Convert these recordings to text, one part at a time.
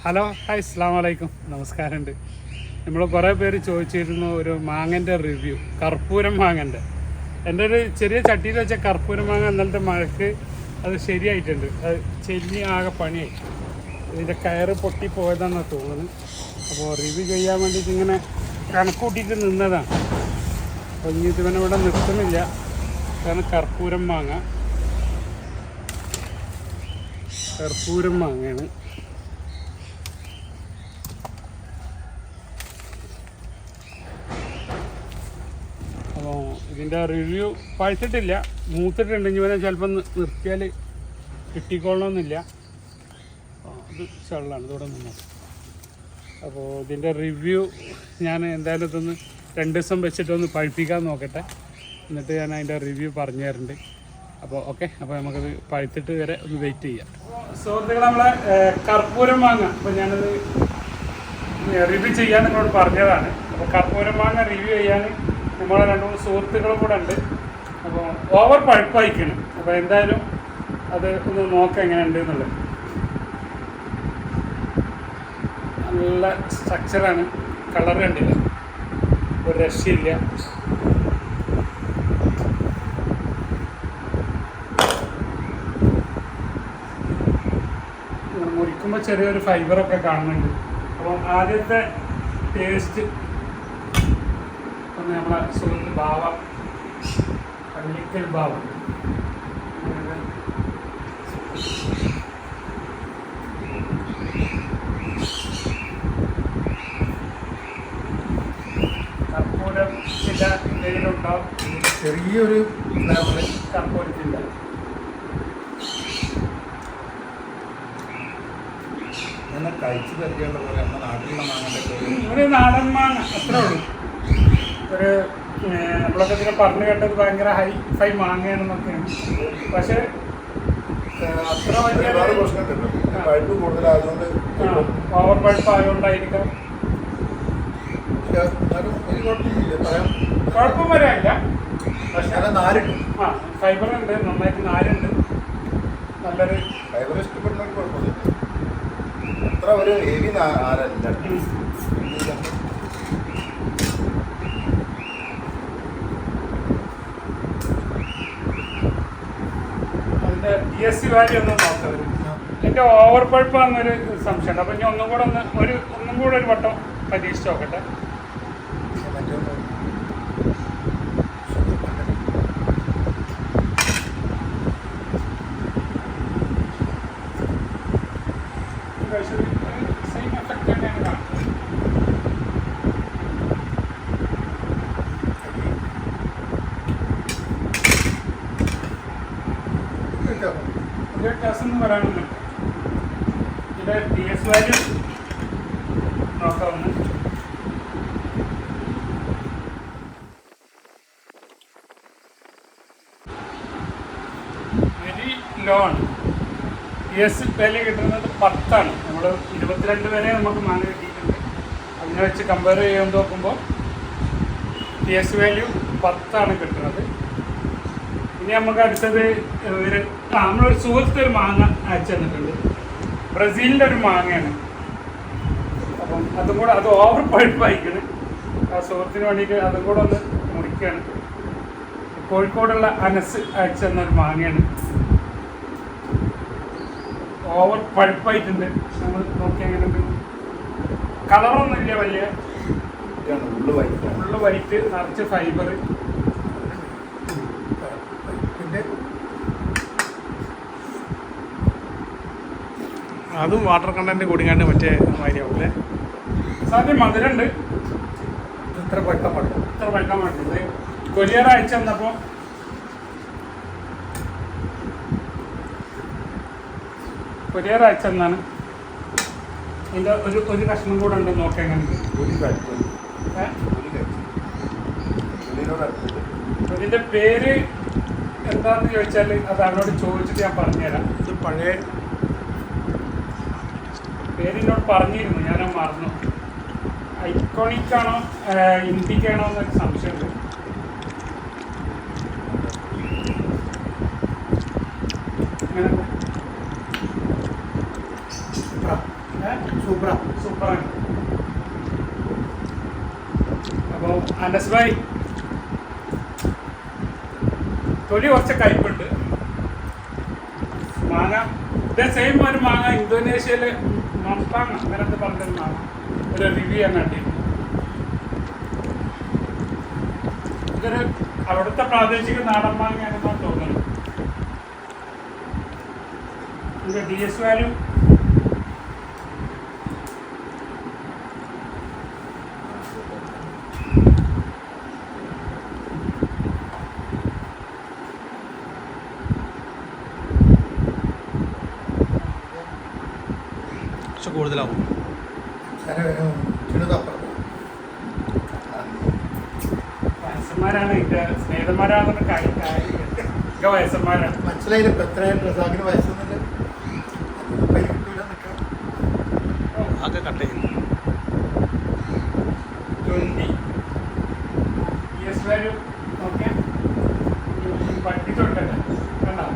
Hello hi അസ്സലാമു അലൈക്കും നമസ്കാരമുണ്ട്. നമ്മൾ കുറേ പേര് ചോദിച്ചിരുന്നു ഒരു മാങ്ങൻ്റെ റിവ്യൂ, കർപ്പൂരം മാങ്ങൻ്റെ. എൻ്റെ ഒരു ചെറിയ ചട്ടിയിൽ വെച്ച കർപ്പൂരം മാങ്ങ ഇന്നലത്തെ മഴക്ക് അത് ശരിയായിട്ടുണ്ട്. അത് ചെല്ലി ആകെ പണിയായി, ഇതിൻ്റെ കയറ് പൊട്ടിപ്പോയതാണെന്നാണ് തോന്നുന്നത്. അപ്പോൾ റിവ്യൂ ചെയ്യാൻ വേണ്ടിയിട്ട് ഇങ്ങനെ കണക്കൂട്ടിയിട്ട് നിന്നതാണ്. അപ്പോൾ ഇനി ഇതിവനെ ഇവിടെ നിർത്തുന്നില്ല. കാരണം കർപ്പൂരം മാങ്ങയാണ്. അപ്പോൾ ഇതിൻ്റെ റിവ്യൂ പഴുത്തിട്ടില്ല, മൂത്തിട്ടുണ്ടെങ്കിൽ ഇവനെ ചിലപ്പോൾ നിർത്തിയാൽ കിട്ടിക്കൊള്ളണമെന്നില്ല. ഇത് ചള്ളാണ്, ഇതോടെ നിന്നത്. അപ്പോൾ ഇതിൻ്റെ റിവ്യൂ ഞാൻ എന്തായാലും ഇതൊന്ന് 2 ദിവസം വെച്ചിട്ടൊന്ന് പഴുപ്പിക്കാൻ നോക്കട്ടെ, എന്നിട്ട് ഞാൻ അതിൻ്റെ റിവ്യൂ പറഞ്ഞു തരുന്നുണ്ട്. അപ്പോൾ ഓക്കെ, അപ്പോൾ നമുക്കത് പഴുത്തിട്ട് വരെ ഒന്ന് വെയിറ്റ് ചെയ്യാം. സുഹൃത്തുക്കൾ, നമ്മളെ കർപ്പൂരം മാങ്ങ അപ്പോൾ ഞാനത് റിവ്യൂ ചെയ്യാൻ നിങ്ങളോട് പറഞ്ഞതാണ്. അപ്പോൾ കർപ്പൂരം മാങ്ങ റിവ്യൂ ചെയ്യാൻ നമ്മളെ 2-3 സുഹൃത്തുക്കളും കൂടെ ഉണ്ട്. അപ്പോൾ ഓവർ പഴുപ്പായിക്കണം. അപ്പോൾ എന്തായാലും അത് ഒന്ന് നോക്കാം എങ്ങനെയുണ്ട് എന്നുള്ളത്. നല്ല സ്ട്രക്ചറാണ്, കളർ കണ്ടില്ല, ഒരു രക്ഷയില്ല. മുറിക്കുമ്പോൾ ചെറിയൊരു ഫൈബറൊക്കെ കാണുന്നുണ്ട്. അപ്പോൾ ആദ്യത്തെ ടേസ്റ്റ് ഒന്ന് നമ്മളെ സുഹൃത്ത് ബാവ, പള്ളിക്കൽ ബാവ, കർപ്പൂരത്തിൻ്റെ എന്തെങ്കിലുണ്ടാവും, ചെറിയൊരു ഫ്ലേവർ കർപ്പൂരത്തിൻ്റെ. കഴിച്ചു പരിചയമുള്ള പോലെ നമ്മുടെ നാട്ടിലുള്ള മാങ്ങൻ്റെ ഒരു നാടൻ മാങ്ങ അത്രേ ഉള്ളൂ. ഒരു നമ്മളൊക്കെ ഇതിനെ പറഞ്ഞു കേട്ടത് ഭയങ്കര ഹൈ മാങ്ങയാണെന്നൊക്കെയാണ്. പക്ഷെ അത്ര വലിയ പഴുപ്പ് കൂടുതലായതുകൊണ്ട് ഓവർ പഴുപ്പ് ആയതുകൊണ്ടായിരിക്കും കുഴപ്പം വരാനില്ല. പക്ഷെ അത് നാരുണ്ട്, ഫൈബറുണ്ട്, നന്നായിട്ട് നാരുണ്ട്. നല്ലൊരു ഫൈബർ ഇഷ്ടപ്പെടുന്നവർക്ക് കുഴപ്പമില്ല. അത്ര ഒരു ഹെവി നാരല്ല. അതിൻ്റെ DSC വാല്യൂ ഒന്നും നോക്കരുത്. എൻ്റെ ഓവർ പഴുപ്പാണെന്നൊരു സംശയമുണ്ട്. അപ്പം ഇനി ഒന്നും കൂടെ ഒരു വട്ടം പരീക്ഷിച്ച് നോക്കട്ടെ. സെയിം എഫക്റ്റ് തന്നെയാണ് കാണുന്നത്. വ്യത്യാസം എന്ന് പറയാനൊന്നുമില്ല. ഇതിൻ്റെ DSC വാല്യൂ നോക്കാവുന്ന വെരി ലോ ആണ്. DSC വാല്യൂ കിട്ടുന്നത് 10 ആണ്. നമ്മൾ 22 വരെ നമുക്ക് മാങ്ങ കിട്ടിയിട്ടുണ്ട്. അതിനെ വെച്ച് കമ്പയർ ചെയ്യാൻ നോക്കുമ്പോൾ DSC വാല്യൂ 10 ആണ് കിട്ടുന്നത്. ഇനി നമുക്ക് അടുത്തത് നമ്മളൊരു സുഹൃത്ത് ഒരു മാങ്ങ അയച്ചു തന്നിട്ടുണ്ട്. ബ്രസീലിൻ്റെ ഒരു മാങ്ങയാണ്. അപ്പം അതും കൂടെ അത് ഓവർ പഴുപ്പായിക്കണം. ആ സുഹൃത്തിന് വേണ്ടിയിട്ട് അതും കൂടെ ഒന്ന് മുറിക്കുകയാണ്. കോഴിക്കോടുള്ള അനസ് അയച്ചു തന്നൊരു മാങ്ങയാണ്. ഓവർ പഴുപ്പായിട്ടുണ്ട്. നമ്മൾ നോക്കി എങ്ങനെയുണ്ട്, കളറൊന്നുമില്ല, വലിയ ഫുള്ള് വൈറ്റ്, നിറച്ച് ഫൈബർ. അതും വാട്ടർ കണ്ടന്റ് കൂടിക്കാണ്ട് മറ്റേ മാതിരിയാവും അല്ലേ? സാധ്യം മധുരമുണ്ട്. ഇത്ര പഴുക്കാൻ പാടില്ല. കൊറിയർ അയച്ചു തന്നപ്പോൾ അയച്ചെന്നാണ്. ഇതിൻ്റെ ഒരു കഷ്ണം കൂടെ ഉണ്ട്, നോക്കാം എങ്ങനെ. ഇതിൻ്റെ പേര് എന്താണെന്ന് ചോദിച്ചാൽ അത് അവനോട് ചോദിച്ചിട്ട് ഞാൻ പറഞ്ഞുതരാം. ഇത് പഴയ പേരിനോട് പറഞ്ഞിരുന്നു, ഞാനത് മറന്നു. ഐക്കോണിക്കാണോ ഇൻഡിക്കാണോ എന്നൊരു സംശയമുണ്ട്. സൂപ്പറാണ്. അപ്പോൾ അനസ് ഭായ് തൊലി കുറച്ച് കയ്പുണ്ട്. മാങ്ങ ഇതേ സെയിം ഒരു മാങ്ങ ഇന്തോനേഷ്യയിൽ മംപാങ് അങ്ങനത്തെ പറഞ്ഞൊരു മാങ്ങ ഒരു റിവ്യൂ ഞാൻ കണ്ടിരുന്നു. ഇതൊരു അവിടുത്തെ പ്രാദേശിക നാടൻ മാങ്ങയാണെന്നാണ് തോന്നുന്നത്. ഇതിൻ്റെ DS വാല്യൂ കൂടുതലാവും. വയസ്സന്മാരാണ് ഇതിൻ്റെ സ്നേഹിതന്മാരാണെന്ന് വയസ്സന്മാരാണ്. മനസ്സിലായില്ല ഇപ്പൊ എത്രയും പ്രസാദിന് വയസ്സൊന്നുമില്ല. ആകെ കട്ട് ചെയ്യും. 20 DS വാല്യൂ ഓക്കെ. പഠിച്ചിട്ടുണ്ടല്ലോ കണ്ടോ,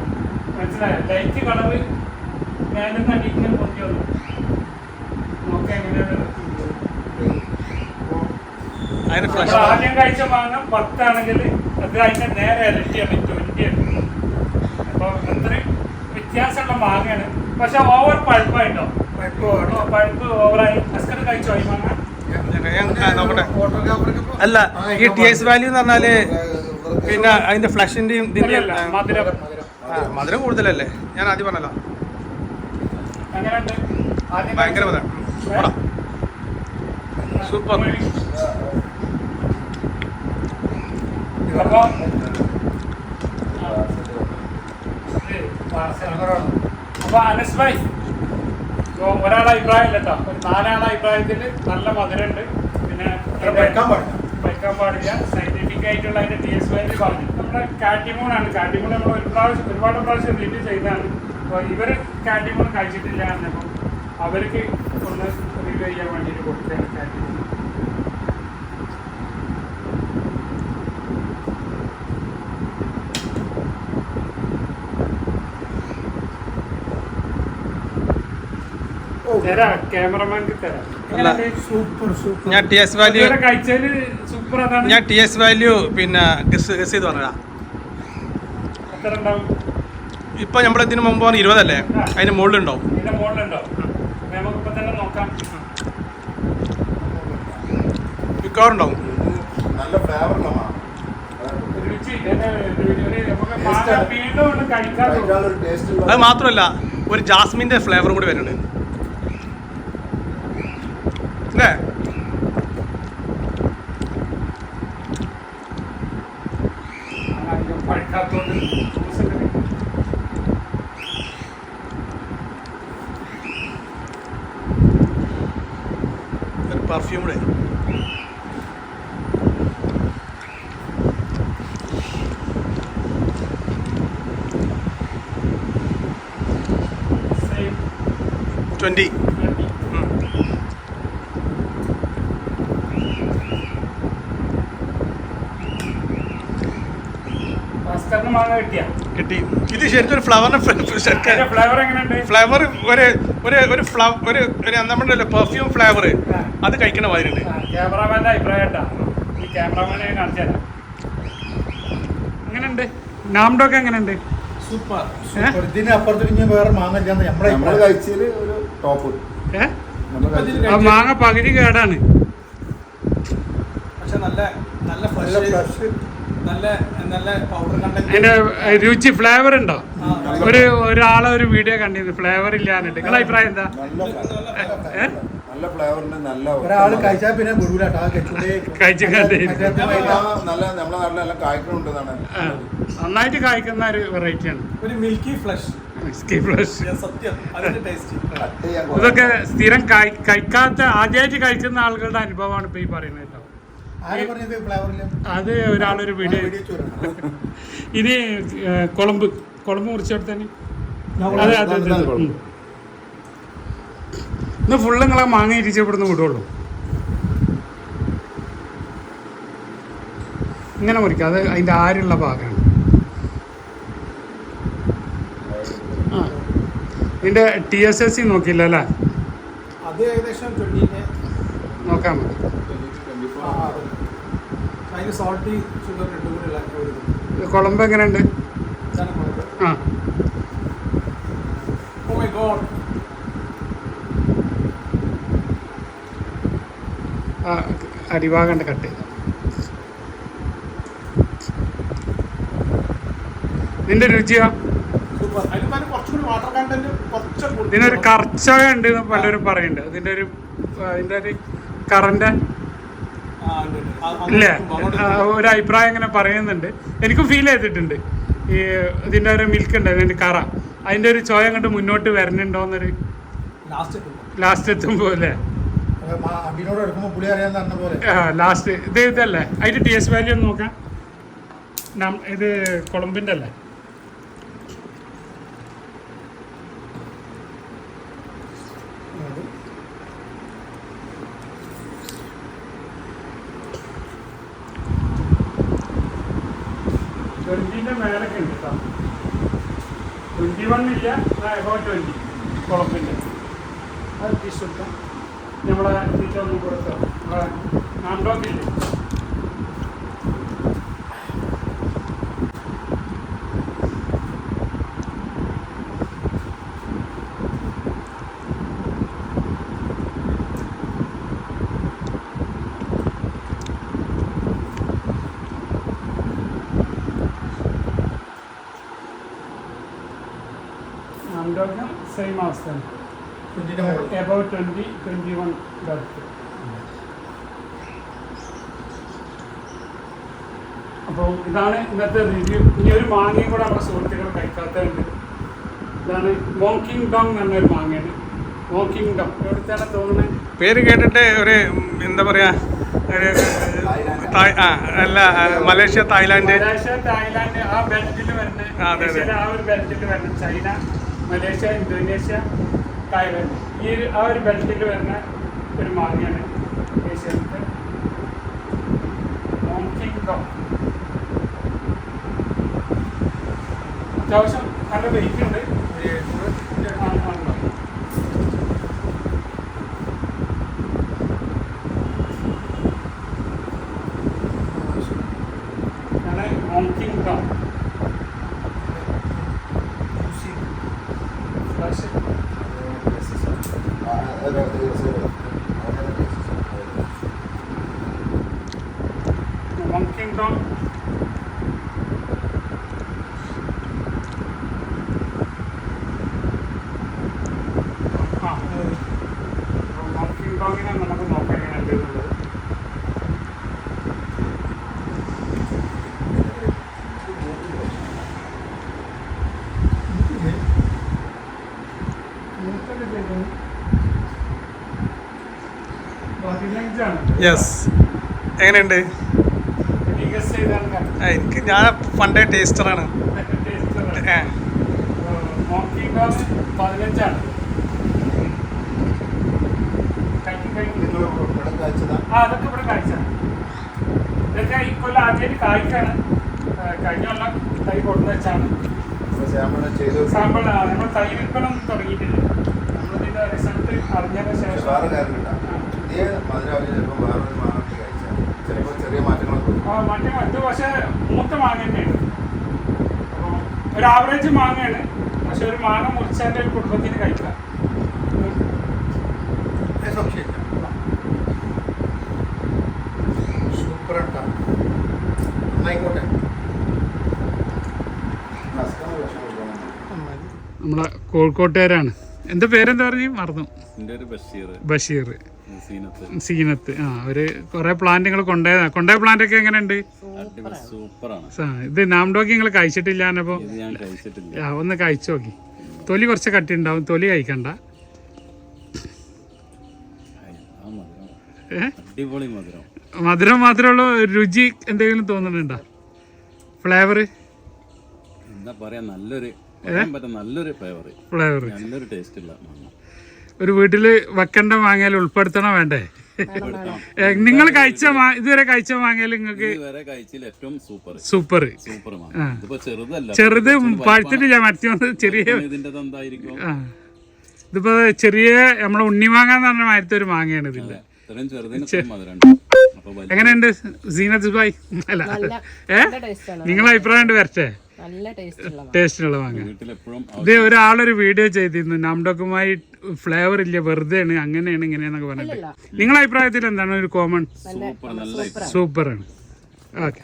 മനസ്സിലായോ? ലൈറ്റ് കളറ് മേലെന്ന് അടിക്കാൻ പൊന്തി വന്നു. നോക്കാം എങ്ങനെയാണ്. അതിന് ഫ്ലഷ് ആദ്യം കഴിച്ച മാങ്ങ 10 ആണെങ്കിൽ അത് അതിൻ്റെ നേരെ ഇരട്ടിയാണ് 20 ആണ്. അപ്പോൾ അത്രയും വ്യത്യാസമുള്ള മാങ്ങയാണ്. പക്ഷെ ഓവർ പഴുപ്പായിട്ടോ, പഴുപ്പ് ഓവറായി. അസ്കർ കഴിച്ചോ ഈ മാങ്ങ? നോക്കട്ടെ. അല്ല, ഈ TS വാല്യൂ എന്ന് പറഞ്ഞാല് പിന്നെ അതിന്റെ ഫ്ലഷിന്റെയും ഇതിന്റെയല്ല, മധുരം മധുരം കൂടുതലല്ലേ? ഞാൻ ആദ്യം പറഞ്ഞല്ലോ, അങ്ങനെയുണ്ട്. ആദ്യം ഭയങ്കര മധുരം. സൂപ്പർ. അപ്പൊ അനസ് ഭായ് ഒരാളെ അഭിപ്രായം ഇല്ല കേട്ടോ, ഒരു 4 ആളെ അഭിപ്രായത്തിൽ നല്ല മധുരമുണ്ട്. പിന്നെ വയ്ക്കാൻ പാടില്ല. സയന്റിഫിക് ആയിട്ടുള്ള അതിന്റെ TS വാല്യൂ പറഞ്ഞു. നമ്മുടെ കാറ്റിമൂണാണ്. കാറ്റിമൂൺ നമ്മൾ ഒരുപാട് പ്രാവശ്യം റിവ്യൂ ചെയ്തതാണ്. അപ്പോൾ ഇവർ കാറ്റിമൂൺ കഴിച്ചിട്ടില്ല എന്നപ്പോൾ അവർക്ക് ഒന്ന് റിവ്യൂ ചെയ്യാൻ വേണ്ടിയിട്ട് കൊടുക്കുകയാണ് കാറ്റിമൂൺ. ക്യാമറമാൻക്ക് തരാം. ഞാൻ TS വാല്യൂ കഴിച്ചതിൽ സൂപ്പർ. അതാണ് ഞാൻ TS വാല്യൂ പിന്നെ ഗസ് ചെയ്ത് പറഞ്ഞതാ. എത്ര ഉണ്ടാവും? ഇപ്പൊ നമ്മൾ ഇതിന് മുമ്പ് 20 അല്ലേ? അതിന് മുകളിലുണ്ടാവും. ഇതിന്റെ മുകളിലുണ്ടാവും. നമുക്കിപ്പോ തന്നെ നോക്കാം. മിക്കവാറുണ്ടാവും. നല്ല ഫ്ലേവറുള്ള മാങ്ങ. രുചി നമുക്ക് മാങ്ങ വീണ്ടും ഒന്ന് കഴിക്കാൻ തോന്നും. കഴിക്കാനൊരു ടേസ്റ്റ് ഉള്ള അത് മാത്രമല്ല, ഒരു ജാസ്മിന്റെ ഫ്ലേവറും കൂടി വരുന്നുണ്ട് അല്ലേ? അധികം പഴുക്കാത്തോണ്ട് ജ്യൂസ് ഒക്കെ ഒരു പെർഫ്യൂം കൂടെ. സെയിം 20. ഭാസ്കറിന് മാങ്ങ കിട്ടിയ കിട്ടി. ഇത് ശരിക്കും ഒരു ഫ്ലവറിന് ഫ്ലേവർ എങ്ങനെയുണ്ട്? ഫ്ലേവർ ഒരു നമ്മുടെ പെർഫ്യൂം ഫ്ലേവർ അത് കഴിക്കണ മാതിരിയുണ്ട്. ക്യാമറാമാൻ്റെ അഭിപ്രായം കേട്ടാ. ഈ ക്യാമറാമാനെ കാണിച്ചു തരാം. എങ്ങനെയുണ്ട്? നാംഡൊക്കെ എങ്ങനെയുണ്ട്? സൂപ്പർ. ഇതിന് അപ്പുറത്ത് ഇനി വേറെ മാങ്ങ നമ്മള് കഴിച്ചതില് ഒരു ടോപ്പ്. ആ മാങ്ങ പകുതി കേടാണ്. പക്ഷെ നല്ല നല്ല ഫ്ലഷ്, നല്ല നല്ല പൗഡർ കണ്ടന്റ്. അതിന്റെ രുചി ഫ്ലേവർ ഉണ്ടോ? ഒരാളെ ഒരു വീഡിയോ കണ്ടിരുന്നു, ഫ്ലേവർ ഇല്ലാന്നിട്ട്. നിങ്ങളുടെ അഭിപ്രായം എന്താ? നല്ല ഫ്ലേവറിന്റെ നല്ല ഒരാള് കഴിച്ചാൽ പിന്നെ കഴിച്ചു നല്ല നമ്മുടെ നാട്ടിലെല്ലാം കായ്ക്കുന്നുണ്ടെന്നാണ്. നന്നായിട്ട് കായ്ക്കുന്ന ഒരു വെറൈറ്റിയാണ്. ഒരു മിൽക്കി ഫ്ലഷ്. സത്യം, അതിന്റെ ടേസ്റ്റ്. ഇതൊക്കെ സ്ഥിരം കഴിക്കാത്ത ആദ്യമായിട്ട് കഴിക്കുന്ന ആളുകളുടെ അനുഭവമാണ് ഇപ്പൊ ഈ പറയുന്നത് കേട്ടോ. അത് ഒരാളൊരു വീഡിയോ. ഇനി കുളമ്പ് മുറിച്ചെടുത്തന്നെ. അതെ അതെ അതെ. ഇന്ന് ഫുള്ള് നിങ്ങളെ മാങ്ങ ഇരിച്ചപ്പെടുന്ന വിടുള്ളൂ. ഇങ്ങനെ മുറിക്കാം, അത് അതിൻ്റെ ആരുള്ള ഭാഗമാണ്. ആ ഇതിൻ്റെ TSSC നോക്കിയില്ല അല്ലേ? അത് ഏകദേശം 20 നോക്കാം മതി. അതിന് സോൾട്ടി ഷുഗർ രണ്ടും കൂടി ഉള്ള കുളമ്പ് എങ്ങനെയുണ്ട്? ആ ഓ മൈ ഗോഡ്. അടിഭാഗം കട്ട് ചെയ്ത ഇതിന്റെ രുചിയോ? സൂപ്പർ. അതിന് തന്നെ കുറച്ചുകൂടി വാട്ടർ കണ്ടന്റ് കുറച്ച് ഇതിനൊരു കർച്ചക ഉണ്ട് എന്ന് പലരും പറയുന്നുണ്ട്. ഇതിന്റെ ഒരു കറന്റ് ഇല്ലേ, ഒരു അഭിപ്രായം ഇങ്ങനെ പറയുന്നുണ്ട്. എനിക്കും ഫീൽ ചെയ്തിട്ടുണ്ട്. ഈ ഇതിന്റെ ഒരു മിൽക്ക് ഉണ്ട്, അതിന്റെ കറ, അതിന്റെ ഒരു ചോയ അങ്ങോട്ട് മുന്നോട്ട് വരണുണ്ടോന്നൊരു ലാസ്റ്റ് എത്തുമ്പോ അല്ലേ. അടിനോട് എടുക്കുമ്പോൾ പുളി അറിയാൻ പറഞ്ഞ പോലെ ലാസ്റ്റ് ഇതല്ലേ അതിന്റെ ടേസ്റ്റ് വാല്യൂ ഒന്ന് നോക്കാം. ഇത് കൊളംബിന്റെ അല്ലേ? ട്വന്റിന്റെ മേലൊക്കെ ഉണ്ട് കേട്ടോ. 21 ഇല്ല, അബൌട്ട് 20 കൊളംബിന്റെ. അത് ടീഷർട്ട് നമ്മളെ ഒന്നും കൊടുത്തോ, നമ്മളെ നാണ്ടോക്കില്ലേ, നാണ്ടോക്കം സെയിം അവസ്ഥയാണ്. About 20, 21 depth. അപ്പോൾ ഇതാണ് ഇന്നത്തെ റിവ്യൂ. ഇനി ഒരു മാങ്ങയും കൂടെ നമ്മുടെ സുഹൃത്തുക്കൾ കഴിക്കാത്തതുണ്ട്. ഇതാണ് മോക്കിംഗ് ഡോങ് എന്ന് പറഞ്ഞൊരു മാങ്ങയാണ്. മോക്കിംഗ് ഡോങ് എവിടുത്താണ് തോന്നുന്നത്? പേര് കേട്ടിട്ട് ഒരു എന്താ പറയാ, അല്ല മലേഷ്യ, തായ്ലാൻഡ് ആ ബെൽറ്റിൽ വരുന്ന, ആ ഒരു ബെൽറ്റിൽ വരുന്ന ചൈന, മലേഷ്യ, ഇന്തോനേഷ്യ, തായ്ലൻഡ്, ആ ഒരു ബെൽറ്റിൽ വരുന്ന ഒരു മാങ്ങയാണ് ഏഷ്യയിലത്തെ മോക്കിംഗ് ഡോങ്. അത്യാവശ്യം നല്ല വെയിറ്റ് ഉണ്ട്. മോക്കിംഗ് ഡോങ് മോക്കിംഗ് ഡോങ് മോക്കിംഗ് ഡോങ്ങിനെ നമുക്ക് നോക്കാം എങ്ങനെയുണ്ട് എന്നുള്ളത്. യെസ്. എങ്ങനെയുണ്ട്? എനിക്ക് ഞാൻ പണ്ടേ ടേസ്റ്ററാണ്. മോക്കിംഗ് ഡോങ് 15 അതൊക്കെ ഇവിടെ കാഴ്ചയാണ്. ഇതൊക്കെ ഇക്കൊല്ലം ആദ്യമായിട്ട് കായ്ക്കാണ്. കഴിഞ്ഞ കൊല്ലം തൈ കൊടുത്തു വെച്ചാണ് സാമ്പിൾ. നമ്മൾ തൈ വിൽപ്പന തുടങ്ങിയിട്ടില്ല. നമ്മളിതിന്റെ റിസൾട്ട് അറിഞ്ഞതിന് ശേഷം മാറ്റം ഇത് പക്ഷെ മൂത്ത മാങ്ങ തന്നെയാണ്. അപ്പോൾ ഒരു ആവറേജ് മാങ്ങയാണ്. പക്ഷെ ഒരു മാങ്ങ മുറിച്ചതിൻ്റെ ഒരു കുടുംബത്തിന് കഴിക്കാം. നമ്മളെ കോഴിക്കോട്ടുകാരാണ്. എന്താ പേരെന്താ പറഞ്ഞു? മറന്നു. ബഷീർ, സീനത്ത്. അവര് കുറെ പ്ലാന്റ് നിങ്ങൾ കൊണ്ടുപോയ പ്ലാന്റ് ഒക്കെ എങ്ങനെയുണ്ട്? ഇത് നാംഡോക്ക് നിങ്ങൾ കഴിച്ചിട്ടില്ല എന്നപ്പോ ഒന്ന് കഴിച്ചു നോക്കി. തൊലി കുറച്ച് കട്ടി ഉണ്ടാവും, തൊലി കഴിക്കണ്ട. മധുരം മാത്രമേ ഉള്ളൂ. രുചി എന്തെങ്കിലും തോന്നുന്നുണ്ടോ? ഫ്ലേവർ ഫ്ലേവർ ഒരു വീട്ടില് വെക്കേണ്ട മാങ്ങയിൽ ഉൾപ്പെടുത്തണോ വേണ്ടേ? നിങ്ങൾ കഴിച്ച ഇതുവരെ കഴിച്ച മാങ്ങയിൽ നിങ്ങൾക്ക് സൂപ്പർ. ചെറുത് പഴുത്തിട്ടില്ല, മറ്റേ ചെറിയ. ഇതിപ്പോ ചെറിയ നമ്മളെ ഉണ്ണിമാങ്ങ എന്ന് പറഞ്ഞ മാതിരത്തെ ഒരു മാങ്ങയാണ് ഇതിന്റെ. എങ്ങനെയുണ്ട് സീനത്ത് ഭായ്? അല്ല നിങ്ങളെ അഭിപ്രായം വരട്ടെ. ടേസ്റ്റിനുള്ള മാങ്ങ. ഇത് ഒരാളൊരു വീഡിയോ ചെയ്തിരുന്നു, നാംഡോക്കുമായി ഫ്ലേവർ ഇല്ല, വെറുതെയാണ്, അങ്ങനെയാണ് ഇങ്ങനെയാന്നൊക്കെ പറഞ്ഞിട്ട്. നിങ്ങളെ അഭിപ്രായത്തിൽ എന്താണ്? ഒരു കോമൺ സൂപ്പറാണ്. ഓക്കെ,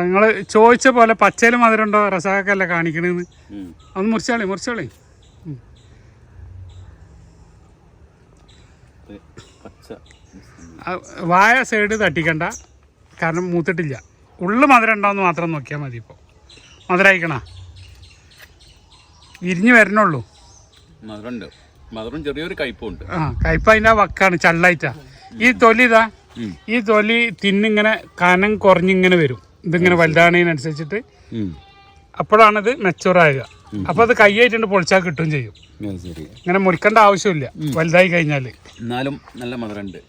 നിങ്ങൾ ചോദിച്ച പോലെ പച്ചയിൽ മധുരം ഉണ്ടോ റസാക്കല്ല കാണിക്കണെന്ന് ഒന്ന് മുറിച്ചോളി. വായ സൈഡ് തട്ടിക്കണ്ട, കാരണം മൂത്തിട്ടില്ല. ഉള്ളു മധുരം ഉണ്ടാവുന്ന മാത്രം നോക്കിയാൽ മതി. ഇപ്പോൾ മധുരം അയക്കണ വിരിഞ്ഞ് വരണുള്ളൂ. ചെറിയൊരു കയ്പുണ്ട്. ആ, കയ്പ അതിൻ്റെ വക്കാണ്, ചള്ളായിട്ടാ. ഈ തൊലി ഇതാ, ഈ തൊലി തിന്നിങ്ങനെ കനം കുറഞ്ഞിങ്ങനെ വരും. ഇതിങ്ങനെ വലുതാണതിനനുസരിച്ചിട്ട് അപ്പോഴാണിത് മെച്ചൂറാകുക. അപ്പൊ അത് കൈയായിട്ടുണ്ട് പൊളിച്ചാൽ കിട്ടുകയും ചെയ്യും. ഇങ്ങനെ മുറിക്കേണ്ട ആവശ്യമില്ല വലുതായി കഴിഞ്ഞാൽ. എന്നാലും നല്ല മധുരമുണ്ട്.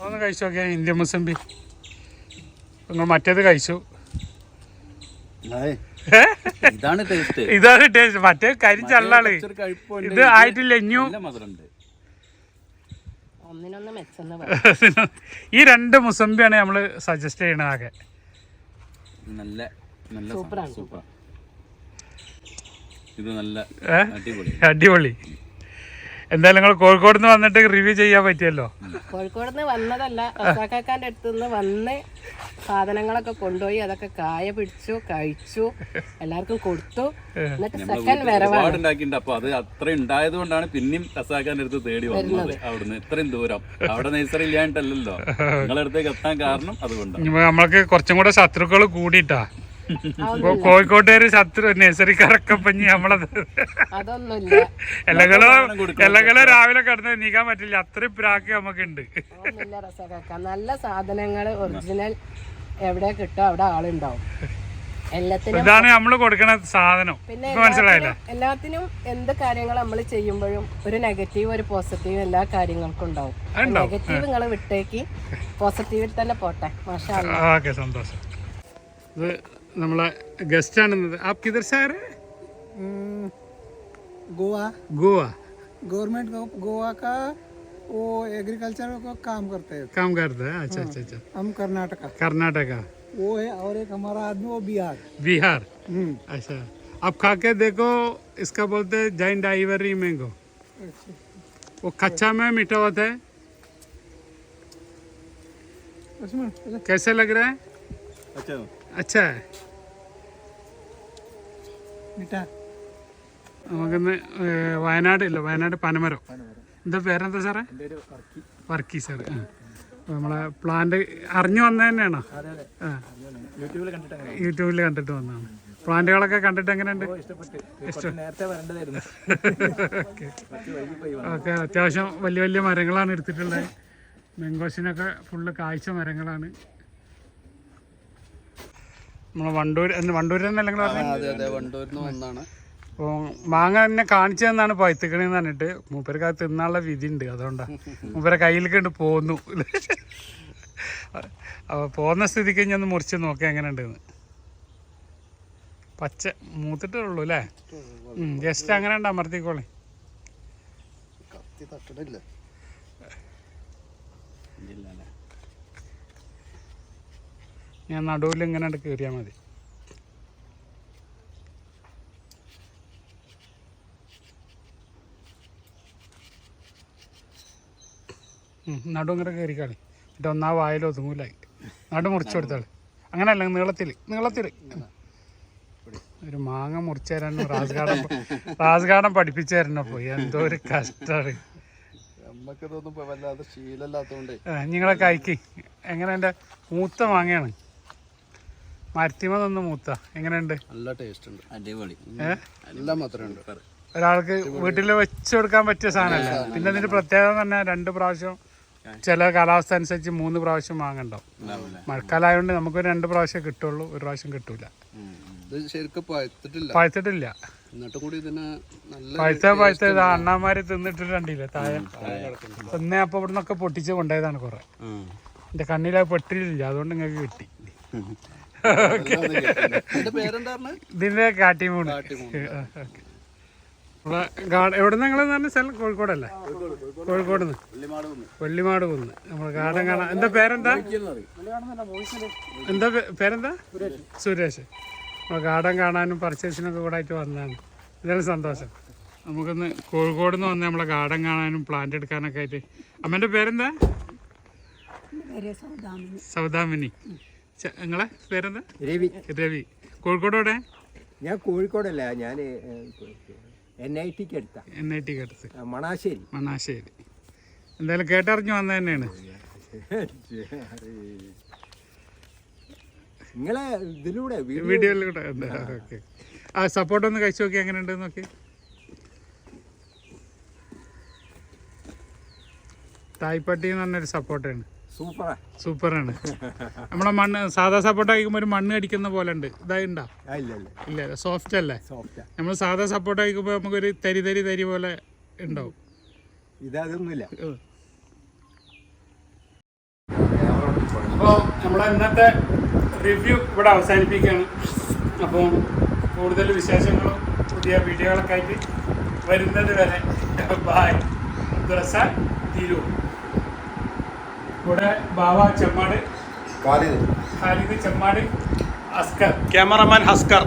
ഒന്ന് കഴിച്ചു നോക്കിയാ ഇന്ത്യൻ മുസംബി. നിങ്ങൾ മറ്റേത് കഴിച്ചു, ഇതാണ് ടേസ്റ്റ്. മറ്റേ കരി ചള്ളാണ്, ഇത് ആയിട്ടില്ല. ഇനിയും ഈ 2 മുസംബിയാണ് നമ്മള് സജസ്റ്റ് ചെയ്യണത്. ആകെ അടിപൊളി. എന്തായാലും നിങ്ങൾ കോഴിക്കോട് നിന്ന് വന്നിട്ട് റിവ്യൂ ചെയ്യാൻ പറ്റിയല്ലോ. കോഴിക്കോട് നിന്ന് വന്നതല്ല, റസാക്കാന്റെ അടുത്ത് നിന്ന് വന്ന് സാധനങ്ങളൊക്കെ കൊണ്ടുപോയി അതൊക്കെ കായ പിടിച്ചു, കഴിച്ചു, എല്ലാവർക്കും കൊടുത്തു. എന്നിട്ട് സെക്കൻഡ് വരവാണ്. അപ്പൊ അത് അത്ര ഉണ്ടായത് കൊണ്ടാണ് പിന്നെയും റസാക്കാന്റെ അടുത്ത് തേടി വന്നത്. അവിടുന്ന് ഇത്രയും ദൂരം, അവിടെ നഴ്സറി ഇല്ലാണ്ടല്ലോ നിങ്ങളുടെ അടുത്തേക്ക് എത്താൻ കാരണം അതുകൊണ്ടാണ്. നമ്മൾക്ക് കുറച്ചും കൂടെ ശത്രുക്കൾ കൂടിയിട്ടാ. കോഴിക്കോട്ടുകാര് ശത്രു നഴ്സറിക്കാരൊക്കെ പഞ്ഞി നമ്മളത് എല്ലകളോ രാവിലെ കിടന്ന് നീക്കാൻ പറ്റില്ല, അത്രയും പ്രാക്ക് നമുക്കുണ്ട്. നല്ല സാധനങ്ങള് ഒറിജിനൽ എവിടെ കിട്ടും അവിടെ ആളുണ്ടാവും. എല്ലാത്തിനും ഇതാണ് നമ്മള് കൊടുക്കണ സാധനം. പിന്നെ എല്ലാത്തിനും എന്ത് കാര്യങ്ങൾ നമ്മൾ ചെയ്യുമ്പോഴും ഒരു നെഗറ്റീവ് ഒരു പോസിറ്റീവ് എല്ലാ കാര്യങ്ങൾക്കും ഉണ്ടാവും. നെഗറ്റീവ് നിങ്ങൾ വിട്ടേക്ക്, പോസിറ്റീവിൽ തന്നെ പോട്ടെ. മാഷാ അല്ലാഹ്. ഓക്കെ, സന്തോഷം. ഇത് നമ്മളെ ഗസ്റ്റ് ആണ്. ആപ് കിധർ से आ रहे हैं? गोवा गवर्नमेंट गोवा का वो एग्रीकल्चर को काम करते हैं। अच्छा। हम कर्नाटका वो है, और एक हमारा आदमी वो बिहार। अच्छा, आप खा के देखो, इसका बोलते हैं जाइंट आइवरी मैंगो। वो कच्चा में मीठा होता है। कैसे लग रहा है? अच्छा है, നമുക്കിന്ന് വയനാട് പനമരം. എന്താ പേരെന്താ സാറേ? വർക്കി സാറ്. നമ്മളെ പ്ലാന്റ് അറിഞ്ഞു വന്നത് തന്നെയാണോ? യൂട്യൂബിൽ കണ്ടിട്ട് വന്നതാണ്. പ്ലാന്റുകളൊക്കെ കണ്ടിട്ട് എങ്ങനെയുണ്ട്? ഓക്കെ, അത്യാവശ്യം വലിയ മരങ്ങളാണ് എടുത്തിട്ടുള്ളത്. മാംഗോസിനൊക്കെ ഫുള്ള് കായ്ച്ച മരങ്ങളാണ്. നമ്മളെ വണ്ടൂരിൽ നിന്നല്ലെങ്കിൽ പറഞ്ഞത്. അപ്പോൾ മാങ്ങ തന്നെ കാണിച്ചു തന്നാണ് പഴുത്തിക്കണെന്ന് പറഞ്ഞിട്ട് മൂപ്പർക്ക് അത് തിന്നാനുള്ള വിധി ഉണ്ട്, അതുകൊണ്ടാണ് മൂപ്പരെ കയ്യിലേക്ക് ഉണ്ട് പോന്നു. അപ്പോൾ പോകുന്ന സ്ഥിതിക്ക് ഞാൻ ഒന്ന് മുറിച്ച് നോക്കാം എങ്ങനെ ഉണ്ടെന്ന്. പച്ച മൂത്തിട്ടേ ഉള്ളൂ അല്ലേ? ജസ്റ്റ് അങ്ങനെ ഉണ്ട്, അമർത്തിക്കോളെ. ഞാൻ നടുവിൽ ഇങ്ങനെ കയറിയാൽ മതി. നടു ഇങ്ങനെ കയറിക്കാളി, എന്നിട്ട് ഒന്നാ വായിൽ ഒതുങ്ങൂലായി. നടു മുറിച്ചു കൊടുത്താളി. അങ്ങനെയല്ല, നീളത്തിൽ ഒരു മാങ്ങ മുറിച്ചു തരാനും റാസ് ഗാർഡൻ പഠിപ്പിച്ചു തരണം. പോയി എന്തോ ഒരു കഷ്ടമാണ്. നിങ്ങളെ കൈക്ക് എങ്ങനെ? എൻ്റെ മൂത്ത മാങ്ങയാണ്, മരത്തിമൊന്ന് മൂത്ത. എങ്ങനെയുണ്ട്? നല്ല ടേസ്റ്റ് ഉണ്ട്, അടിപൊളി. നല്ല മധുരമുണ്ട്. ഒരാൾക്ക് വീട്ടിൽ വെച്ച് കൊടുക്കാൻ പറ്റിയ സാധനമല്ല. പിന്നെ ഇതിന്റെ പ്രത്യേകത തന്നെ 2 പ്രാവശ്യം, ചില കാലാവസ്ഥ അനുസരിച്ച് 3 പ്രാവശ്യം മാങ്ങണ്ടാവും. മഴക്കാലമായതുകൊണ്ട് നമുക്ക് 2 പ്രാവശ്യം കിട്ടുള്ളൂ, 1 പ്രാവശ്യം കിട്ടൂല. പഴുത്തിട്ടില്ല. പഴുത്ത അണ്ണാമാര് തിന്നിട്ടിട്ടുണ്ടില്ലേ താഴെ. പിന്നെ അപ്പൊ ഇവിടെ നിന്നൊക്കെ പൊട്ടിച്ച് കൊണ്ടുപോയതാണ് കുറെ. എന്റെ കണ്ണിൽ പെട്ടില്ല, അതുകൊണ്ട് നിങ്ങൾക്ക് കിട്ടി. ഇതിന്റെ കാട്ടിമൂണ്. എവിടെ നിന്ന് നിങ്ങൾ പറഞ്ഞ സ്ഥലം? കോഴിക്കോടല്ലേ? കോഴിക്കോട് നിന്ന് വെള്ളിമാട് കുന്ന്. നമ്മൾ ഗാർഡൻ കാണാൻ. എന്താ പേരെന്താ? എന്താ പേരെന്താ? സുരേഷ്. നമ്മൾ ഗാർഡൻ കാണാനും പർച്ചേസിനൊക്കെ കൂടെ ആയിട്ട് വന്നതാണ്. ഇതാണ് സന്തോഷം. നമുക്കൊന്ന് കോഴിക്കോട് നിന്ന് വന്ന് നമ്മളെ ഗാർഡൻ കാണാനും പ്ലാന്റ് എടുക്കാനൊക്കെ ആയിട്ട്. അമ്മേൻ്റെ പേരെന്താ? സൗദാമിനി. നിങ്ങളെ പേരെന്താ? രവി. രവി. കോഴിക്കോടോടെ? ഞാൻ കോഴിക്കോടല്ല, ഞാൻ NITക്ക് അടുത്ത. NITക്ക് അടുത്ത് മണാശ്ശേരി. മണാശ്ശേരി. എന്തായാലും കേട്ടറിഞ്ഞ് വന്നത് തന്നെയാണ്. നിങ്ങളെ ഇതിലൂടെ വീഡിയോയിലൂടെ. ഓക്കെ. ആ സപ്പോർട്ട് ഒന്ന് കഴിച്ചു നോക്കി, എങ്ങനെ ഉണ്ടെന്ന് നോക്കി. തായ്പട്ടി എന്ന് പറഞ്ഞൊരു സപ്പോർട്ടാണ്. സൂപ്പറാണ്. നമ്മളെ മണ്ണ് സാധാ സപ്പോർട്ട് കഴിക്കുമ്പോൾ ഒരു മണ്ണ് അടിക്കുന്ന പോലെ ഉണ്ട്. ഇതായിണ്ടാ? ഇല്ല, സോഫ്റ്റ് അല്ലേ? നമ്മൾ സാധാ സപ്പോർട്ട് കഴിക്കുമ്പോൾ നമുക്കൊരു തരി പോലെ ഉണ്ടാവും. ഇതൊന്നുമില്ല. അപ്പോൾ നമ്മളെ ഇന്നത്തെ റിവ്യൂ ഇവിടെ അവസാനിപ്പിക്കുകയാണ്. അപ്പോൾ കൂടുതൽ വിശേഷങ്ങളും പുതിയ വീഡിയോകളൊക്കെ ആയിട്ട് വരുന്നത് വരെ ബൈ. ദർശൻ തിരൂർ. ഇവിടെ ബാവ ചെമ്മാട്, ഖാലിദ് ചെമ്മാട്, അസ്കർ ക്യാമറമാൻ ഹസ്കർ.